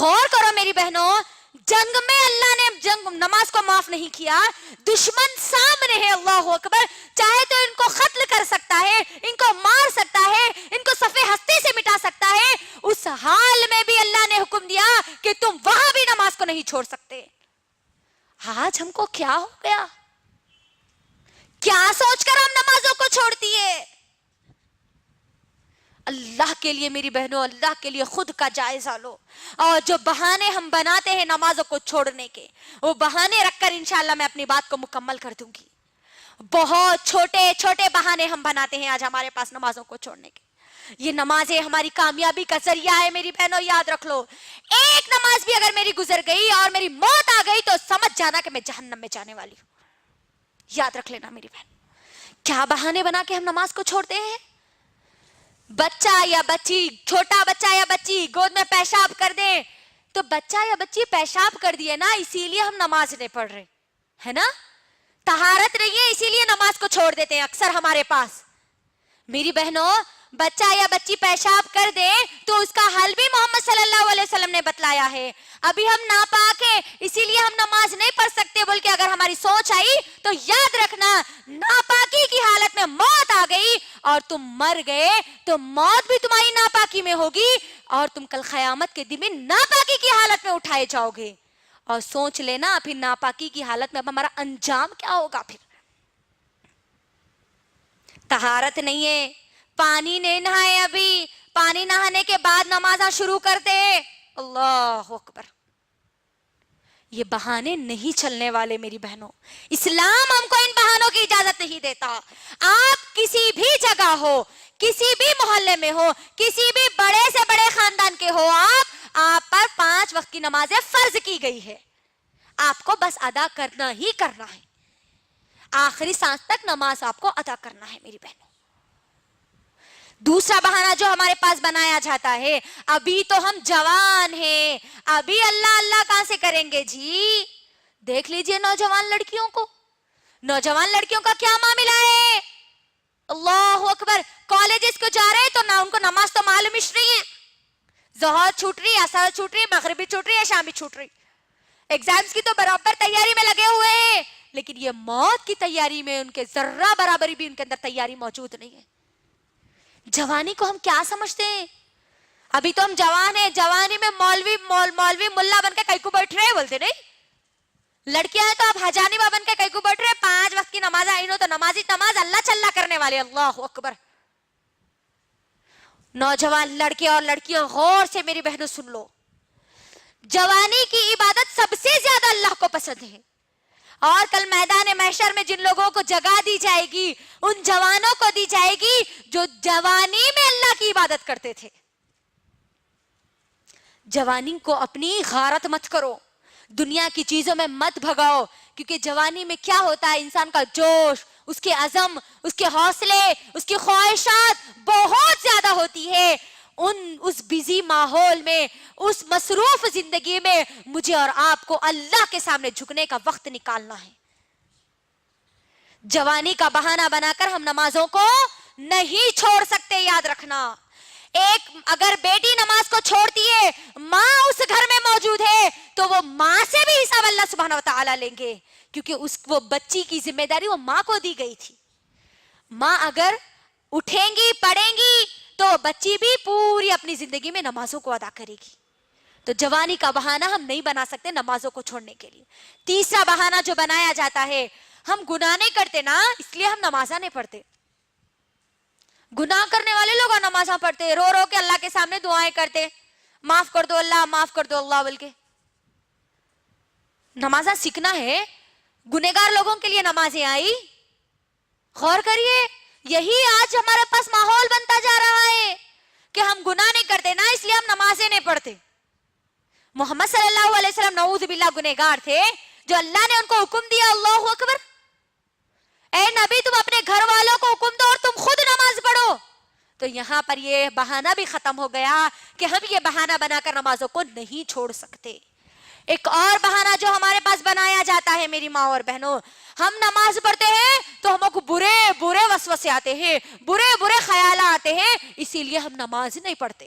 غور کرو میری بہنوں، جنگ میں اللہ نے نماز کو معاف نہیں کیا، دشمن سامنے ہے، اللہ اکبر، چاہے تو ان کو قتل کر سکتا ہے، ان کو مار سکتا ہے، ان کو صفحے ہستی سے مٹا سکتا ہے، اس حال میں بھی اللہ نے حکم دیا کہ تم وہاں بھی نماز کو نہیں چھوڑ سکتے۔ آج ہم کو کیا ہو گیا؟ کیا سوچ کر ہم نمازوں کو چھوڑ دیے؟ اللہ کے لیے میری بہنوں، اللہ کے لیے خود کا جائزہ لو، اور جو بہانے ہم بناتے ہیں نمازوں کو چھوڑنے کے، وہ بہانے رکھ کر انشاءاللہ میں اپنی بات کو مکمل کر دوں گی۔ بہت چھوٹے چھوٹے بہانے ہم بناتے ہیں آج ہمارے پاس نمازوں کو چھوڑنے کے۔ یہ نمازیں ہماری کامیابی کا ذریعہ ہے میری بہنوں، یاد رکھ لو۔ ایک نماز بھی اگر میری گزر گئی اور میری موت آ گئی تو سمجھ جانا کہ میں جہنم میں جانے والی ہوں۔ یاد رکھ لینا میری بہن۔ کیا بہانے بنا کے ہم نماز کو چھوڑتے ہیں؟ بچہ یا بچی، چھوٹا بچہ یا بچی گود میں پیشاب کر دیں تو بچہ یا بچی پیشاب کر دیے نا، اسی لیے ہم نماز نہیں پڑھ رہے ہے نا، طہارت نہیں ہے اسی لیے نماز کو چھوڑ دیتے ہیں اکثر ہمارے پاس۔ میری بہنوں، بچہ یا بچی پیشاب کر دے تو اس کا حل بھی محمد صلی اللہ علیہ وسلم نے بتلایا ہے۔ ابھی ہم ناپاک ہیں اسی لیے ہم نماز نہیں پڑھ سکتے بول کے اگر ہماری سوچ آئی تو یاد رکھنا، ناپاکی کی حالت میں موت آ گئی اور تم مر گئے تو موت بھی تمہاری ناپاکی میں ہوگی، اور تم کل قیامت کے دن میں ناپاکی کی حالت میں اٹھائے جاؤ گے۔ اور سوچ لینا پھر ناپاکی کی حالت میں ہمارا انجام کیا ہوگا۔ پھر طہارت نہیں ہے، پانی نہیں نہائے، ابھی پانی نہانے کے بعد نمازاں شروع کرتے، اللہ اکبر۔ یہ بہانے نہیں چلنے والے میری بہنوں، اسلام ہم کو ان بہانوں کی اجازت نہیں دیتا۔ آپ کسی بھی جگہ ہو، کسی بھی محلے میں ہو، کسی بھی بڑے سے بڑے خاندان کے ہو، آپ پر 5 وقت کی نمازیں فرض کی گئی ہے، آپ کو بس ادا کرنا ہی کرنا ہے، آخری سانس تک نماز آپ کو ادا کرنا ہے میری بہنوں۔ دوسرا بہانہ جو ہمارے پاس بنایا جاتا ہے، ابھی تو ہم جوان ہیں، ابھی اللہ اللہ کہاں سے کریں گے جی؟ دیکھ لیجئے نوجوان لڑکیوں کو، نوجوان لڑکیوں کا کیا معاملہ ہے، اللہ اکبر۔ کالجز کو جا رہے تو نہ ان کو نماز تو معلوم ہی نہیں ہے، ظہر چھوٹ رہی، عصر چھوٹ رہی، مغربی چھوٹ رہی ہے، شامی چھوٹ رہی، ایگزامز کی تو برابر تیاری میں لگے ہوئے ہیں، لیکن یہ موت کی تیاری میں ان کے ذرہ برابری بھی ان کے اندر تیاری موجود نہیں ہے۔ جوانی کو ہم کیا سمجھتے ہیں؟ ابھی تو ہم جوان ہیں، جوانی میں مولوی ملا بن کے کئی کو بیٹھ رہے بولتے نہیں، لڑکیاں ہیں تو آپ حجانبہ بن کے کئی کو بیٹھ رہے، 5 وقت کی نماز آئینو تو نمازی نماز اللہ چلہ کرنے والے، اللہ اکبر۔ نوجوان لڑکے اور لڑکیاں غور سے میری بہنوں سن لو، جوانی کی عبادت سب سے زیادہ اللہ کو پسند ہے، اور کل میدان محشر میں جن لوگوں کو جگہ دی جائے گی ان جوانوں کو دی جائے گی جو جوانی میں اللہ کی عبادت کرتے تھے۔ جوانی کو اپنی غارت مت کرو، دنیا کی چیزوں میں مت بھگاؤ، کیونکہ جوانی میں کیا ہوتا ہے، انسان کا جوش، اس کے عزم، اس کے حوصلے، اس کی خواہشات بہت زیادہ ہوتی ہے۔ اس بیزی ماحول میں، اس مصروف زندگی میں مجھے اور آپ کو اللہ کے سامنے جھکنے کا وقت نکالنا ہے۔ جوانی کا بہانہ بنا کر ہم نمازوں کو نہیں چھوڑ سکتے، یاد رکھنا۔ ایک اگر بیٹی نماز کو چھوڑتی ہے، ماں اس گھر میں موجود ہے تو وہ ماں سے بھی حساب اللہ سبحانہ وتعالی لیں گے، کیونکہ وہ بچی کی ذمہ داری وہ ماں کو دی گئی تھی۔ ماں اگر اٹھیں گی، پڑھیں گی تو بچی بھی پوری اپنی زندگی میں نمازوں کو ادا کرے گی۔ تو جوانی کا بہانہ ہم نہیں بنا سکتے نمازوں کو چھوڑنے کے لیے۔ تیسرا بہانہ جو بنایا جاتا ہے، ہم گناہ نہیں کرتے نا اس لیے ہم نمازاں نہیں پڑھتے۔ گناہ کرنے والے لوگ نمازاں پڑھتے، رو رو کے اللہ کے سامنے دعائیں کرتے، معاف کر دو اللہ، معاف کر دو اللہ بول کے۔ نمازاں سیکھنا ہے، گنہگار لوگوں کے لیے نمازیں آئی، غور کریے۔ یہی آج ہمارے پاس ماحول بنتا جا رہا ہے کہ ہم گناہ نہیں کرتے نا اس لیے ہم نمازیں نہیں پڑھتے۔ محمد صلی اللہ علیہ وسلم نعوذ باللہ گنہگار تھے، جو اللہ نے ان کو حکم دیا، اللہ اکبر، اے نبی تم اپنے گھر والوں کو حکم دو اور تم خود نماز پڑھو، تو یہاں پر یہ بہانہ بھی ختم ہو گیا کہ ہم یہ بہانہ بنا کر نمازوں کو نہیں چھوڑ سکتے۔ ایک اور بہانہ جو ہمارے پاس بنایا جاتا ہے میری ماں اور بہنوں، ہم نماز پڑھتے ہیں تو ہم کو برے برے وسوسے آتے ہیں، برے برے خیالات آتے ہیں، اسی لیے ہم نماز نہیں پڑھتے۔